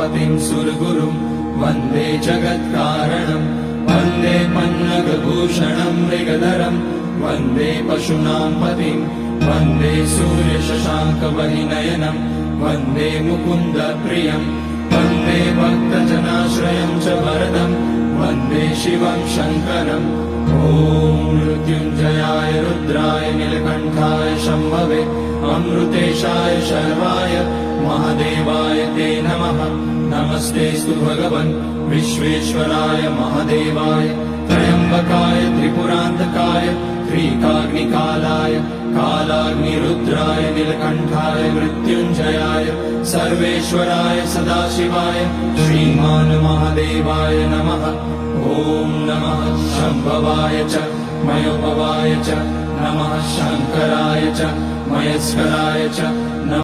उमापतिं सुरगुरुं वन्दे जगत्कारणं वन्दे पन्नगभूषणं मृगधरं वन्दे पशूनां पतिं वन्दे सूर्यशशाङ्कवहिनयनं वन्दे मुकुन्दप्रियं वन्दे भक्तजनाश्रयं च वरदं वन्दे शिवं शङ्करम् ॐ मृत्युञ्जयाय रुद्राय नीलकण्ठाय शम्भवे अमृतेशाय शर्वाय महादेवाय ते नमः। नमस्तेस्तु भगवन् विश्वेश्वराय महादेवाय त्र्यम्बकाय त्रिपुरान्तकाय त्रिकाग्निकालाय कालाग्निरुद्राय नीलकण्ठाय मृत्युञ्जयाय सर्वेश्वराय सदाशिवाय श्रीमान् महादेवाय नमः। ॐ नमः शम्भवाय च मयोभवाय च नमः शङ्कराय च मयस्कराय च।